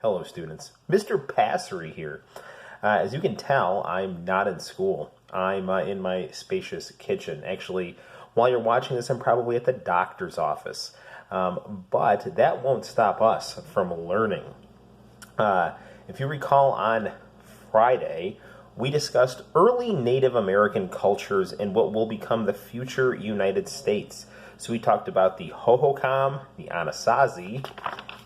Hello, students. Mr. Passeri here. As you can tell, I'm not in school. I'm in my spacious kitchen. Actually, while you're watching this, I'm probably at the doctor's office. But that won't stop us from learning. If you recall, on Friday, we discussed early Native American cultures and what will become the future United States. So we talked about the Hohokam, the Anasazi,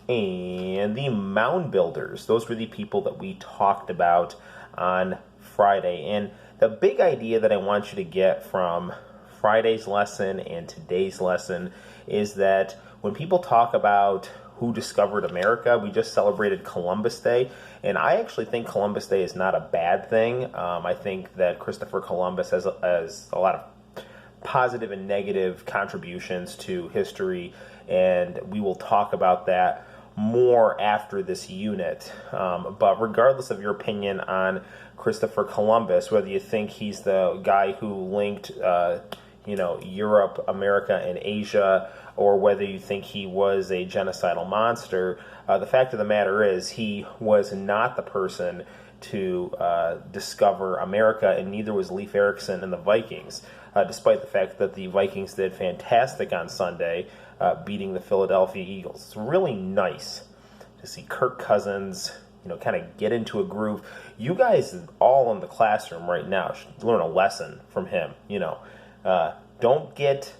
and the mound builders. Those were the people that we talked about on Friday. And the big idea that I want you to get from Friday's lesson and today's lesson is that when people talk about who discovered America, we just celebrated Columbus Day, and I actually think Columbus Day is not a bad thing. I think that Christopher Columbus has a lot of positive and negative contributions to history, and we will talk about that more after this unit. But regardless of your opinion on Christopher Columbus, whether you think he's the guy who linked Europe, America, and Asia, or whether you think he was a genocidal monster, the fact of the matter is he was not the person to discover America, and neither was Leif Erikson and the Vikings, despite the fact that the Vikings did fantastic on Sunday, beating the Philadelphia Eagles. It's really nice to see Kirk Cousins, kind of get into a groove. You guys all in the classroom right now should learn a lesson from him. Don't get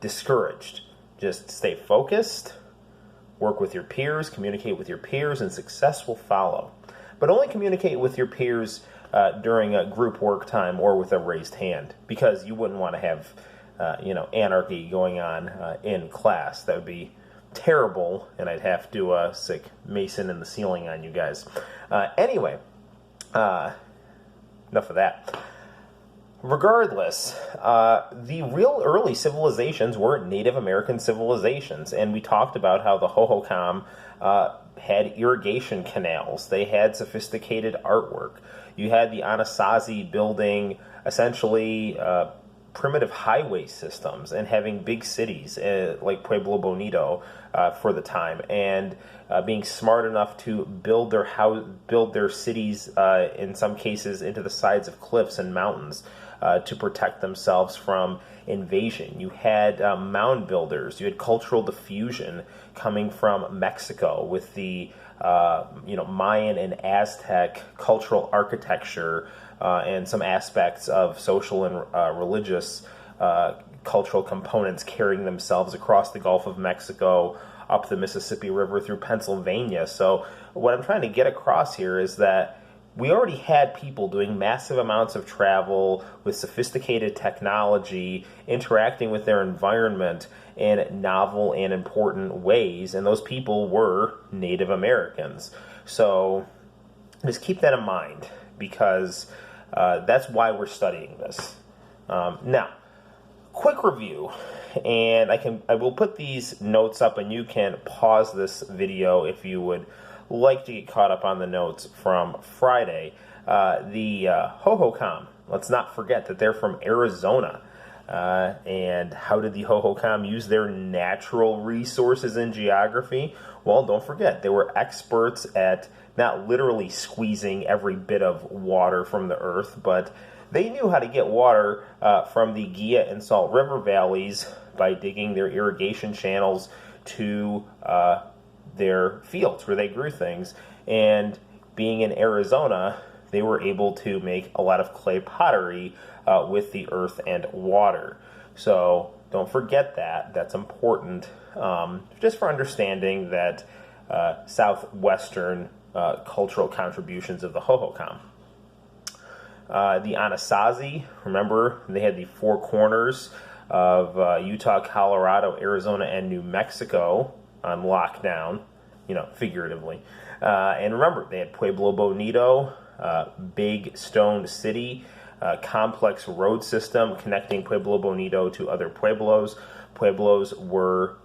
discouraged. Just stay focused, work with your peers, communicate with your peers, and success will follow. But only communicate with your peers during a group work time or with a raised hand, because you wouldn't want to have anarchy going on in class. That would be terrible, and I'd have to stick Mason in the ceiling on you guys. Anyway, enough of that. Regardless, the real early civilizations were Native American civilizations, and we talked about how the Hohokam had irrigation canals. They had sophisticated artwork. You had the Anasazi building essentially primitive highway systems and having big cities like Pueblo Bonito for the time, and being smart enough to build their cities in some cases into the sides of cliffs and mountains to protect themselves from invasion. You had mound builders. You had cultural diffusion coming from Mexico with the Mayan and Aztec cultural architecture and some aspects of social and religious cultural components carrying themselves across the Gulf of Mexico, up the Mississippi River through Pennsylvania. So what I'm trying to get across here is that we already had people doing massive amounts of travel with sophisticated technology, interacting with their environment in novel and important ways, and those people were Native Americans. So just keep that in mind, because that's why we're studying this. Now, quick review, and I will put these notes up, and you can pause this video if you would like to get caught up on the notes from Friday. The Hohokam, let's not forget that they're from Arizona. And how did the Hohokam use their natural resources in geography? Well, don't forget, they were experts at not literally squeezing every bit of water from the earth, but they knew how to get water from the Gia and Salt River valleys by digging their irrigation channels to their fields where they grew things. And being in Arizona, they were able to make a lot of clay pottery with the earth and water. So don't forget that. That's important just for understanding that southwestern cultural contributions of the Hohokam. The Anasazi, remember, they had the four corners of Utah, Colorado, Arizona, and New Mexico on lockdown, figuratively. And remember, they had Pueblo Bonito, big stoned city, complex road system connecting Pueblo Bonito to other pueblos. Pueblos were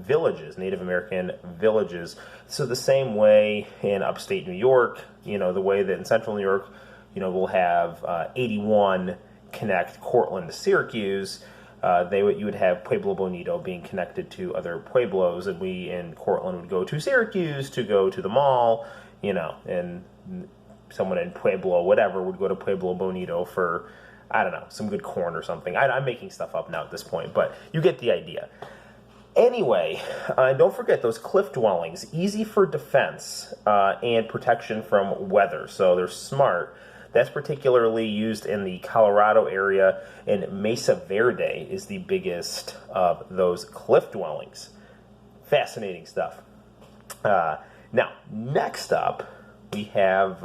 villages, Native American villages. So the same way in upstate New York, the way that in central New York, we'll have 81 connect Cortland to Syracuse, you would have Pueblo Bonito being connected to other pueblos, and we in Cortland would go to Syracuse to go to the mall, and someone in Pueblo, whatever, would go to Pueblo Bonito for, I don't know, some good corn or something. I'm making stuff up now at this point, but you get the idea. Anyway, don't forget those cliff dwellings, easy for defense and protection from weather, so they're smart. That's particularly used in the Colorado area, and Mesa Verde is the biggest of those cliff dwellings. Fascinating stuff. Now, next up, we have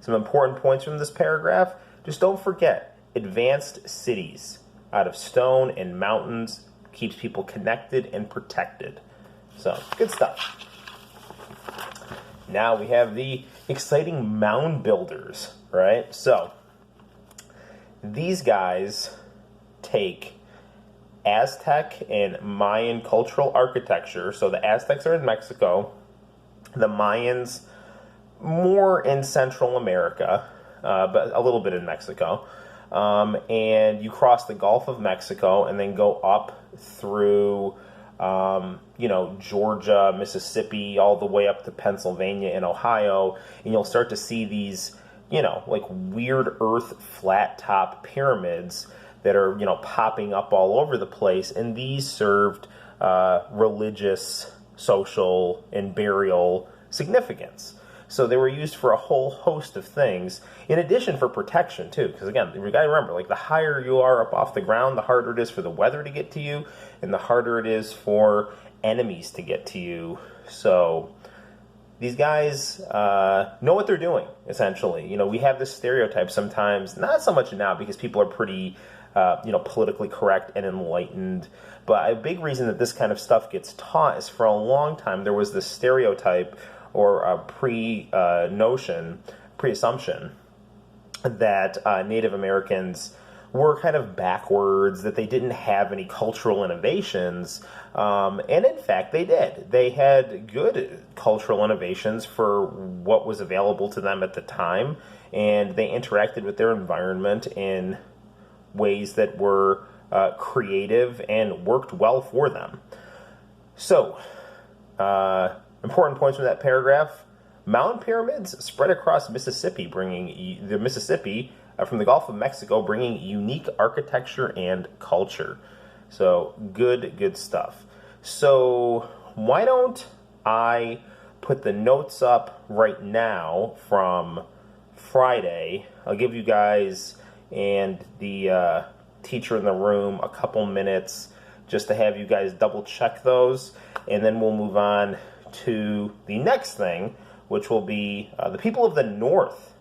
some important points from this paragraph. Just don't forget, advanced cities out of stone and mountains keeps people connected and protected. So, good stuff. Now we have the exciting mound builders, right? So, these guys take Aztec and Mayan cultural architecture. So the Aztecs are in Mexico, the Mayans more in Central America, but a little bit in Mexico. And you cross the Gulf of Mexico and then go up through, Georgia, Mississippi, all the way up to Pennsylvania and Ohio, and you'll start to see these, like weird earth flat top pyramids that are, popping up all over the place, and these served religious, social, and burial significance. So they were used for a whole host of things, in addition for protection, too. Because, again, you got to remember, like, the higher you are up off the ground, the harder it is for the weather to get to you, and the harder it is for enemies to get to you. So these guys know what they're doing, essentially. We have this stereotype sometimes, not so much now, because people are pretty, politically correct and enlightened. But a big reason that this kind of stuff gets taught is for a long time there was this stereotype or a pre-assumption that Native Americans were kind of backwards, that they didn't have any cultural innovations, and in fact they did. They had good cultural innovations for what was available to them at the time, and they interacted with their environment in ways that were creative and worked well for them. So, important points from that paragraph. Mound pyramids spread across Mississippi, bringing the Mississippi from the Gulf of Mexico, bringing unique architecture and culture. So good stuff. So why don't I put the notes up right now from Friday? I'll give you guys and the teacher in the room a couple minutes just to have you guys double check those, and then we'll move on to the next thing, which will be the people of the North.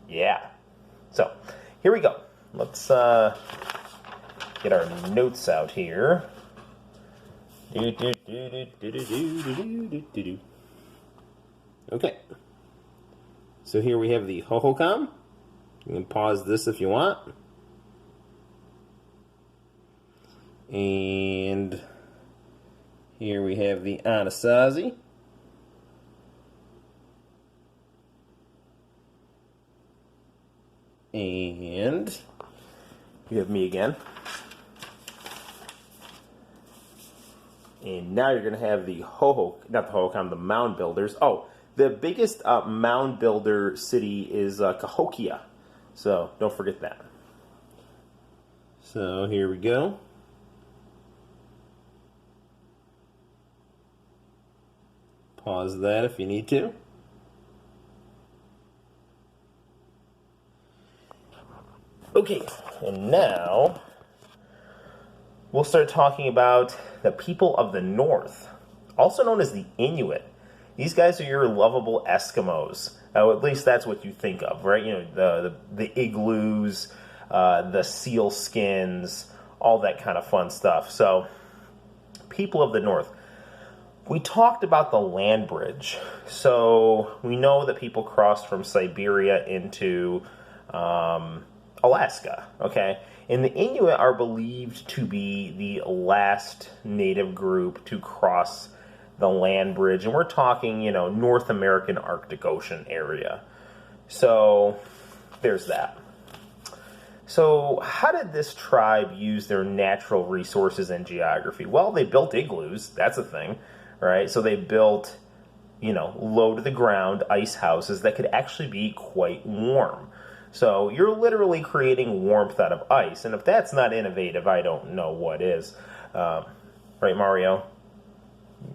Yeah. So, here we go. Let's get our notes out here. Okay. So here we have the Hohokam. You can pause this if you want. And here we have the Anasazi. And you have me again. And now you're going to have the the mound builders. Oh, the biggest mound builder city is Cahokia. So don't forget that. So here we go. Pause that if you need to. Okay, and now we'll start talking about the people of the North, also known as the Inuit. These guys are your lovable Eskimos. At least that's what you think of, right? The igloos, the seal skins, all that kind of fun stuff. So, people of the North. We talked about the land bridge. So, we know that people crossed from Siberia into Alaska, okay? And the Inuit are believed to be the last native group to cross the land bridge. And we're talking, North American Arctic Ocean area. So, there's that. So how did this tribe use their natural resources and geography? Well, they built igloos. That's a thing, right? So they built, low to the ground ice houses that could actually be quite warm. So you're literally creating warmth out of ice. And if that's not innovative, I don't know what is. Right, Mario?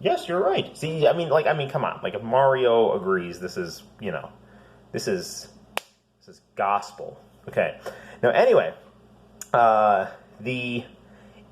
Yes, you're right. See, come on. Like, if Mario agrees, this is gospel. Okay. Now, anyway, the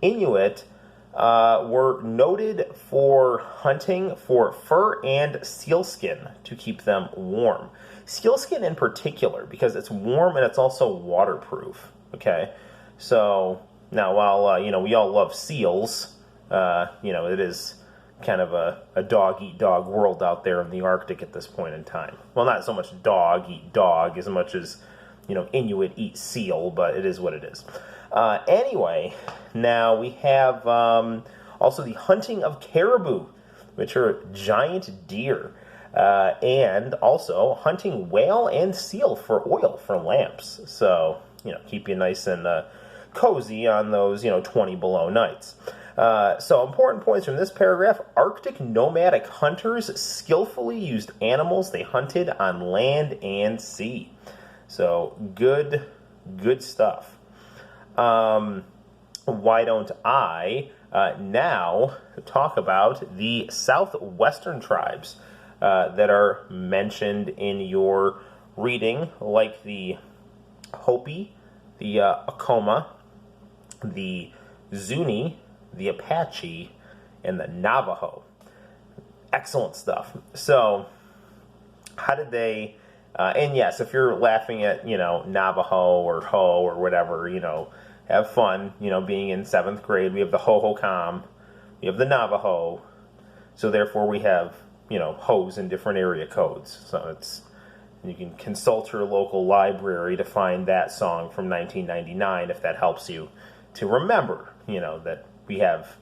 Inuit were noted for hunting for fur and sealskin to keep them warm. Sealskin in particular, because it's warm and it's also waterproof. Okay. So, now, while, we all love seals, it is kind of a dog-eat-dog world out there in the Arctic at this point in time. Well, not so much dog-eat-dog as much as, Inuit eat seal, but it is what it is. Anyway, now we have also the hunting of caribou, which are giant deer, and also hunting whale and seal for oil for lamps. So, keep you nice and cozy on those, 20 below nights. So important points from this paragraph. Arctic nomadic hunters skillfully used animals they hunted on land and sea. So good stuff. Why don't I now talk about the southwestern tribes that are mentioned in your reading, like the Hopi, the Acoma, the Zuni, the Apache, and the Navajo. Excellent stuff. So, how did they... and yes, if you're laughing at, Navajo or Ho or whatever, have fun, being in 7th grade. We have the Hohokam, we have the Navajo, so therefore we have, Ho's in different area codes. So you can consult your local library to find that song from 1999 if that helps you to remember, that we have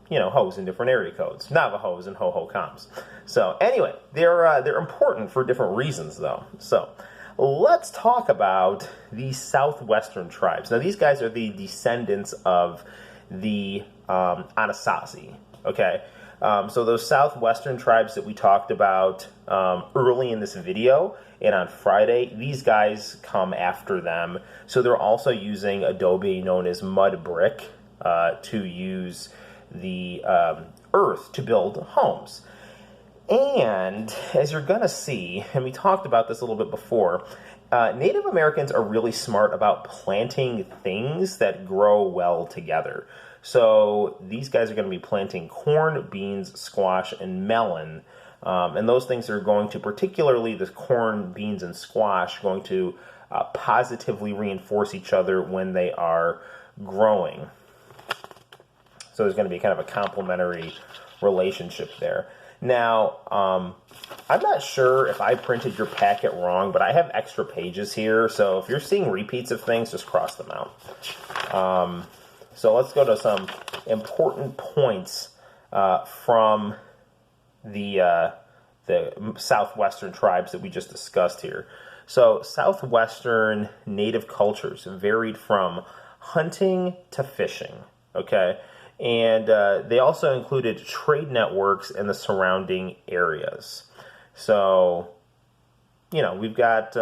Ho's in different area codes, Navajos and Hohokams. So anyway, they're important for different reasons though. So let's talk about the southwestern tribes. Now these guys are the descendants of the Anasazi. Okay, so those southwestern tribes that we talked about early in this video and on Friday, these guys come after them. So they're also using adobe known as mud brick to use the earth to build homes. And as you're going to see, and we talked about this a little bit before, Native Americans are really smart about planting things that grow well together. So these guys are going to be planting corn, beans, squash, and melon. And those things are going to, particularly the corn, beans, and squash, going to positively reinforce each other when they are growing. So there's going to be kind of a complementary relationship there. Now, I'm not sure if I printed your packet wrong, but I have extra pages here. So if you're seeing repeats of things, just cross them out. So let's go to some important points from the southwestern tribes that we just discussed here. So southwestern native cultures varied from hunting to fishing, okay? And they also included trade networks in the surrounding areas. So, we've got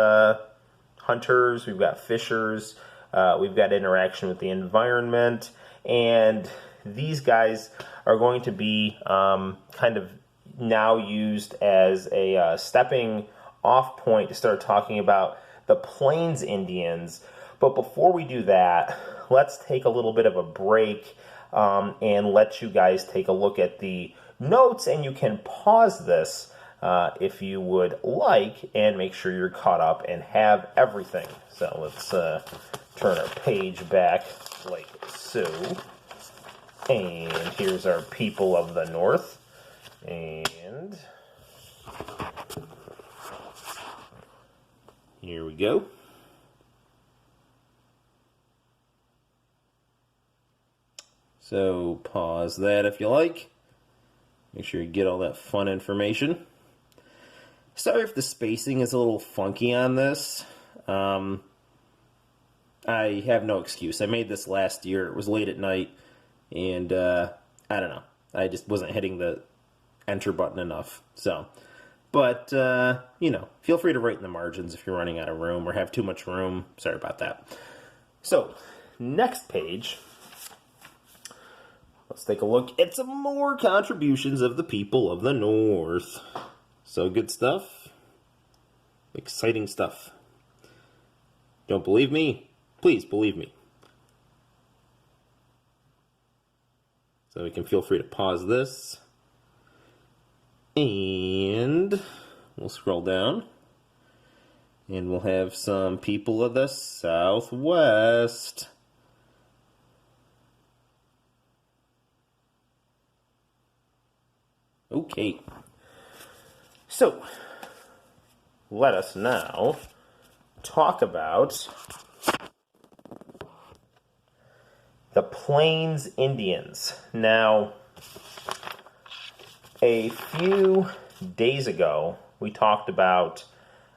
hunters, we've got fishers, we've got interaction with the environment, and these guys are going to be kind of now used as a stepping off point to start talking about the Plains Indians. But before we do that, let's take a little bit of a break and let you guys take a look at the notes, and you can pause this if you would like, and make sure you're caught up and have everything. So let's turn our page back like so. And here's our people of the North. And here we go. So pause that if you like. Make sure you get all that fun information. Sorry if the spacing is a little funky on this. I have no excuse. I made this last year. It was late at night, and I don't know. I just wasn't hitting the enter button enough. So, but, feel free to write in the margins if you're running out of room or have too much room. Sorry about that. So, next page. Let's take a look at some more contributions of the people of the North. So, good stuff. Exciting stuff. Don't believe me? Please believe me. So we can feel free to pause this. And we'll scroll down. And we'll have some people of the Southwest. Okay. So, let us now talk about the Plains Indians. Now, a few days ago, we talked about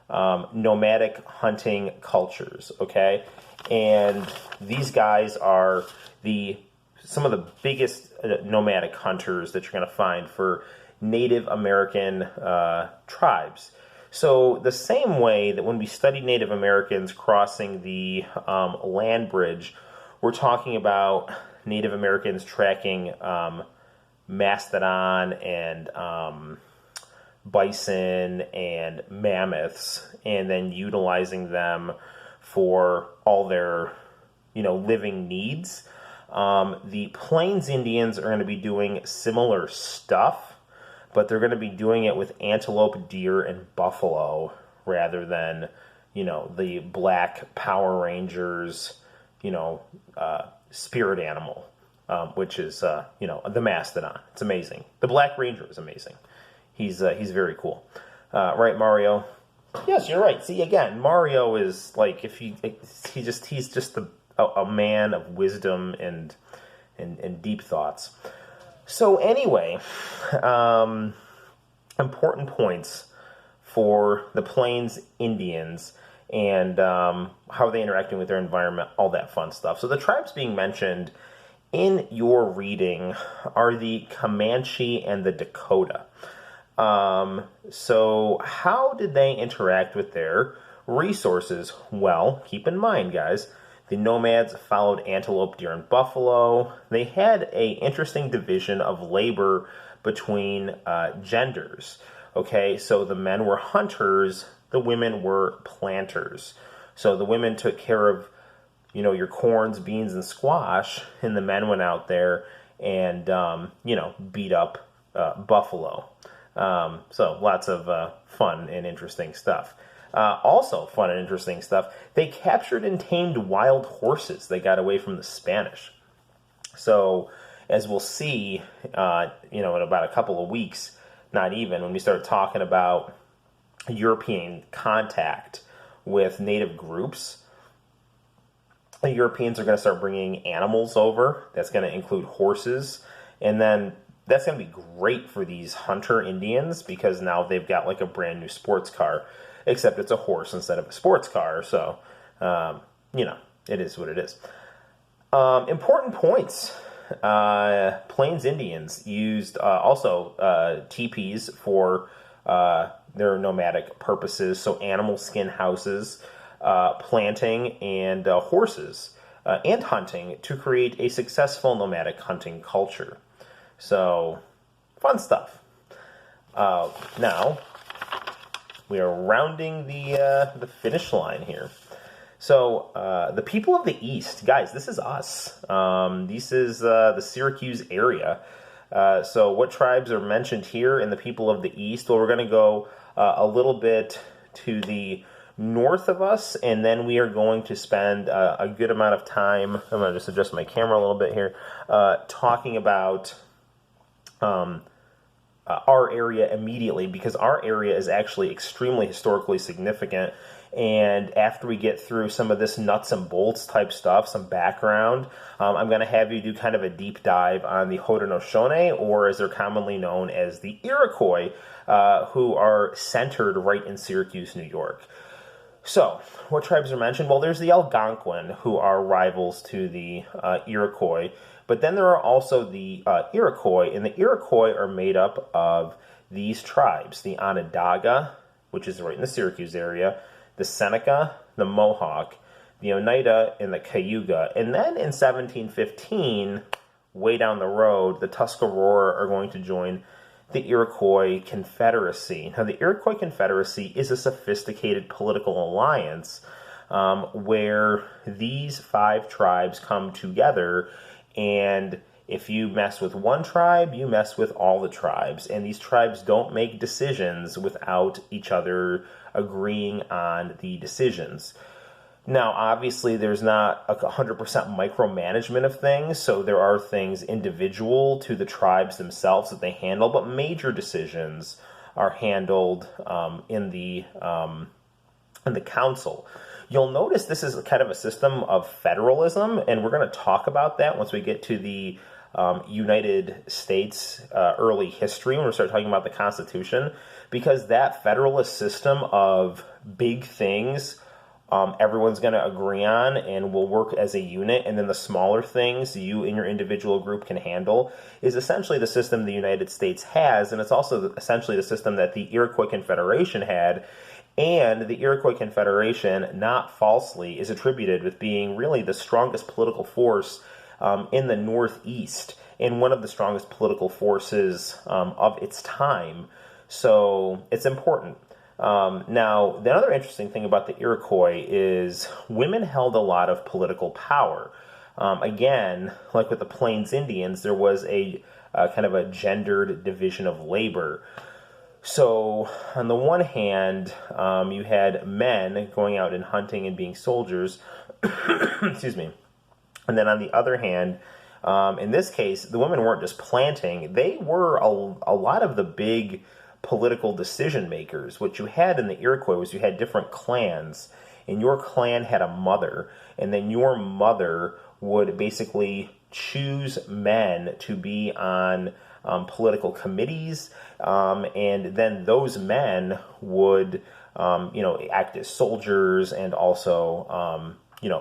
nomadic hunting cultures, okay? And these guys are some of the biggest nomadic hunters that you're going to find for Native American tribes. So the same way that when we study Native Americans crossing the land bridge, we're talking about Native Americans tracking mastodon and bison and mammoths, and then utilizing them for all their, living needs. The Plains Indians are going to be doing similar stuff, but they're going to be doing it with antelope, deer, and buffalo rather than, the black Power Rangers, spirit animal, which is, the mastodon. It's amazing. The Black Ranger is amazing. He's very cool. Right, Mario? Yes, you're right. See, again, Mario is like, he's just a man of wisdom and deep thoughts. So anyway, important points for the Plains Indians and how are they interacting with their environment, all that fun stuff. So the tribes being mentioned in your reading are the Comanche and the Dakota. So how did they interact with their resources? Well, keep in mind, guys, the nomads followed antelope, deer, and buffalo. They had an interesting division of labor between genders. Okay, so the men were hunters, the women were planters. So the women took care of, your corns, beans, and squash, and the men went out there and, beat up buffalo. So lots of fun and interesting stuff. Also fun and interesting stuff, they captured and tamed wild horses. They got away from the Spanish. So as we'll see, in about a couple of weeks, not even, when we start talking about European contact with native groups, the Europeans are going to start bringing animals over. That's going to include horses. And then that's going to be great for these hunter Indians because now they've got like a brand new sports car, except it's a horse instead of a sports car. So, it is what it is. Important points. Plains Indians used also teepees for their nomadic purposes, so animal skin houses, planting, and horses, and hunting to create a successful nomadic hunting culture. So, fun stuff. Now, we are rounding the finish line here. So, the people of the East, guys, this is us. This is the Syracuse area. So, what tribes are mentioned here in the people of the East? Well, we're going to go a little bit to the north of us, and then we are going to spend a good amount of time. I'm going to just adjust my camera a little bit here, talking about our area immediately, because our area is actually extremely historically significant. And after we get through some of this nuts and bolts type stuff, some background, I'm going to have you do kind of a deep dive on the Haudenosaunee, or as they're commonly known as the Iroquois, who are centered right in Syracuse, New York. So, what tribes are mentioned? Well, there's the Algonquin, who are rivals to the Iroquois, but then there are also the Iroquois, and the Iroquois are made up of these tribes: the Onondaga, which is right in the Syracuse area, the Seneca, the Mohawk, the Oneida, and the Cayuga. And then in 1715, way down the road, the Tuscarora are going to join the Iroquois Confederacy. Now, the Iroquois Confederacy is a sophisticated political alliance where these 5 tribes come together, and if you mess with one tribe, you mess with all the tribes. And these tribes don't make decisions without each other agreeing on the decisions. Now, obviously, there's not 100% micromanagement of things, so there are things individual to the tribes themselves that they handle, but major decisions are handled in the council. You'll notice this is kind of a system of federalism, and we're going to talk about that once we get to the United States early history, when we start talking about the Constitution, because that federalist system of big things everyone's going to agree on and will work as a unit, and then the smaller things you and your individual group can handle, is essentially the system the United States has, and it's also essentially the system that the Iroquois Confederation had. And the Iroquois Confederation, not falsely, is attributed with being really the strongest political force in the Northeast, and one of the strongest political forces of its time. So it's important. Now, the other interesting thing about the Iroquois is women held a lot of political power. Again, like with the Plains Indians, there was a kind of a gendered division of labor. So, on the one hand, you had men going out and hunting and being soldiers, excuse me, and then on the other hand, in this case, the women weren't just planting, they were a lot of the big political decision makers. What you had in the Iroquois was you had different clans, and your clan had a mother, and then your mother would basically choose men to be on political committees, and then those men would act as soldiers and also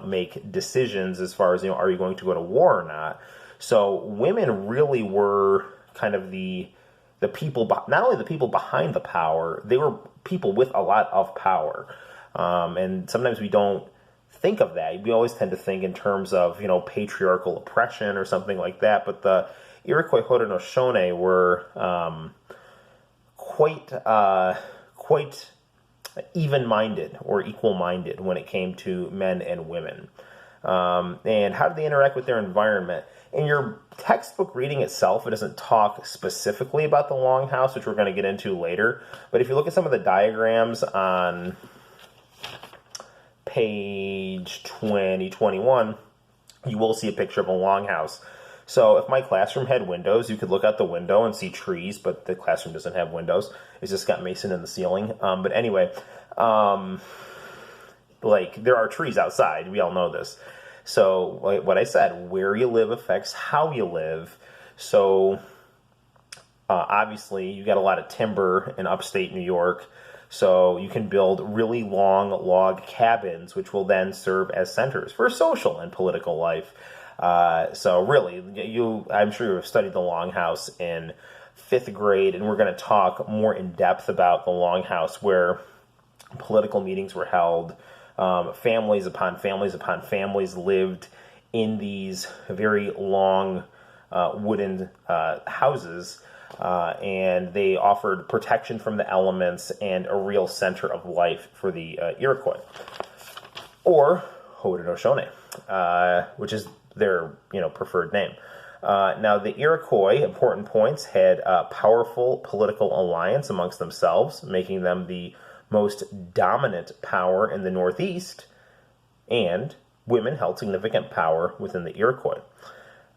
make decisions as far as, are you going to go to war or not. So women really were kind of the people, not only the people behind the power, they were people with a lot of power. And sometimes we don't think of that. We always tend to think in terms of, patriarchal oppression or something like that. But the Iroquois Haudenosaunee were quite even-minded or equal-minded when it came to men and women. And how did they interact with their environment? In your textbook reading itself, it doesn't talk specifically about the longhouse, which we're going to get into later. But if you look at some of the diagrams on page 2021, you will see a picture of a longhouse. So if my classroom had windows, you could look out the window and see trees, but the classroom doesn't have windows. It's just got mason in the ceiling. But anyway, there are trees outside. We all know this. So, like what I said, where you live affects how you live. So, obviously, you got a lot of timber in upstate New York. So, you can build really long log cabins, which will then serve as centers for social and political life. So, really, I'm sure you've studied the Longhouse in 5th grade, and we're going to talk more in depth about the Longhouse, where political meetings were held. Families upon families upon families lived in these very long wooden houses, and they offered protection from the elements and a real center of life for the Iroquois, or Haudenosaunee, which is their preferred name. Now, the Iroquois, important points, had a powerful political alliance amongst themselves, making them the most dominant power in the Northeast, and women held significant power within the Iroquois.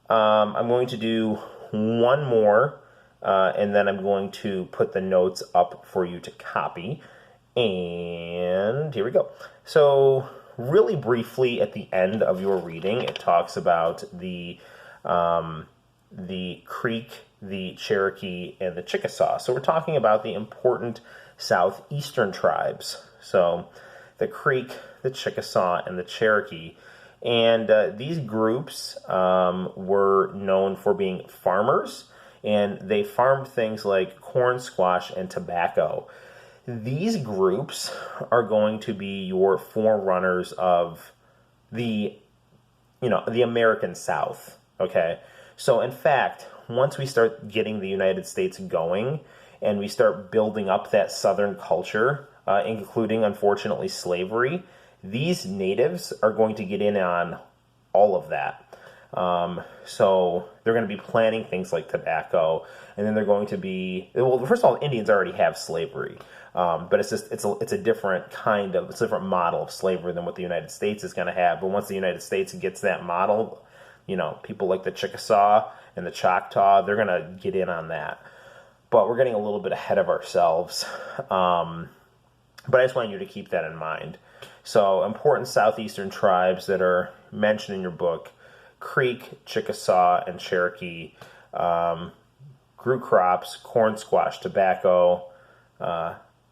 I'm going to do one more, and then I'm going to put the notes up for you to copy. And here we go. So, really briefly, at the end of your reading, it talks about the Creek, the Cherokee, and the Chickasaw. So we're talking about the important southeastern tribes. So the Creek, the Chickasaw, and the Cherokee. And these groups were known for being farmers, and they farmed things like corn, squash, and tobacco. These groups are going to be your forerunners of the American South, okay? So in fact, once we start getting the United States going and we start building up that Southern culture, including, unfortunately, slavery, these natives are going to get in on all of that. So they're going to be planting things like tobacco, and then they're going to be, well, first of all, Indians already have slavery, but it's a different different model of slavery than what the United States is going to have. But once the United States gets that model, people like the Chickasaw and the Choctaw, they're going to get in on that. But we're getting a little bit ahead of ourselves. But I just want you to keep that in mind. So important southeastern tribes that are mentioned in your book: Creek, Chickasaw, and Cherokee, grew crops, corn, squash, tobacco,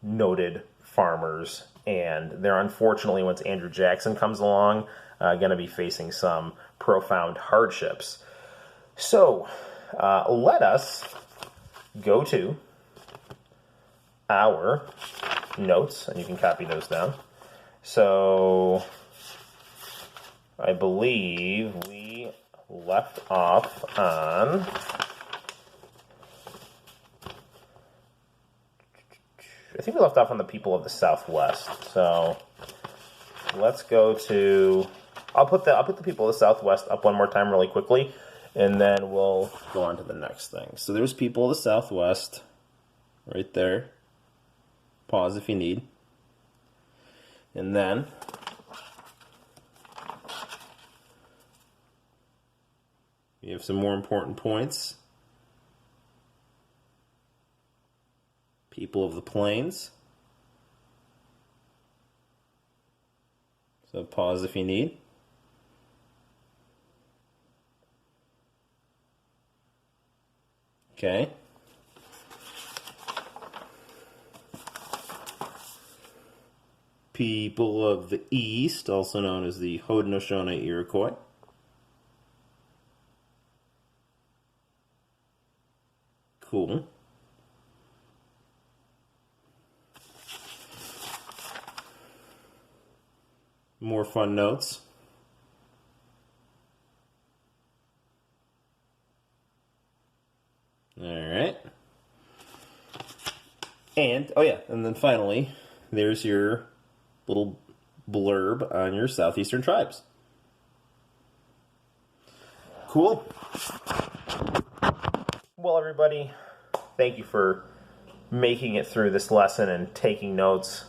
noted farmers, and they're, unfortunately, once Andrew Jackson comes along, going to be facing some profound hardships. So let us go to our notes, and you can copy those down. So I believe we left off on the people of the Southwest. So let's go to, I'll put the people of the Southwest up one more time really quickly, and then we'll go on to the next thing. So there's people of the Southwest right there. Pause if you need. And then we have some more important points. People of the Plains. So pause if you need. Okay. People of the East, also known as the Haudenosaunee Iroquois. Cool. More fun notes. All right. And, and then finally, there's your little blurb on your southeastern tribes. Cool. Well, everybody, thank you for making it through this lesson and taking notes.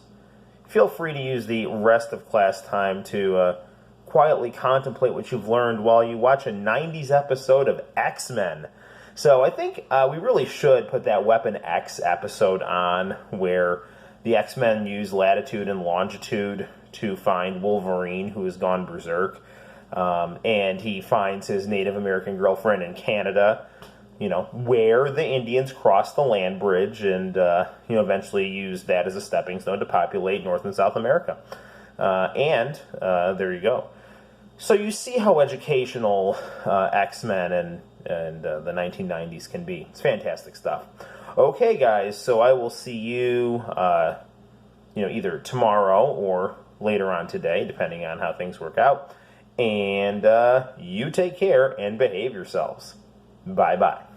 Feel free to use the rest of class time to quietly contemplate what you've learned while you watch a 90s episode of X-Men. So I think we really should put that Weapon X episode on, where the X-Men use latitude and longitude to find Wolverine, who has gone berserk. And he finds his Native American girlfriend in Canada, where the Indians crossed the land bridge and, eventually used that as a stepping stone to populate North and South America. And there you go. So you see how educational X-Men and the 1990s can be. It's fantastic stuff. Okay, guys, so I will see you, either tomorrow or later on today, depending on how things work out. And you take care and behave yourselves. Bye-bye.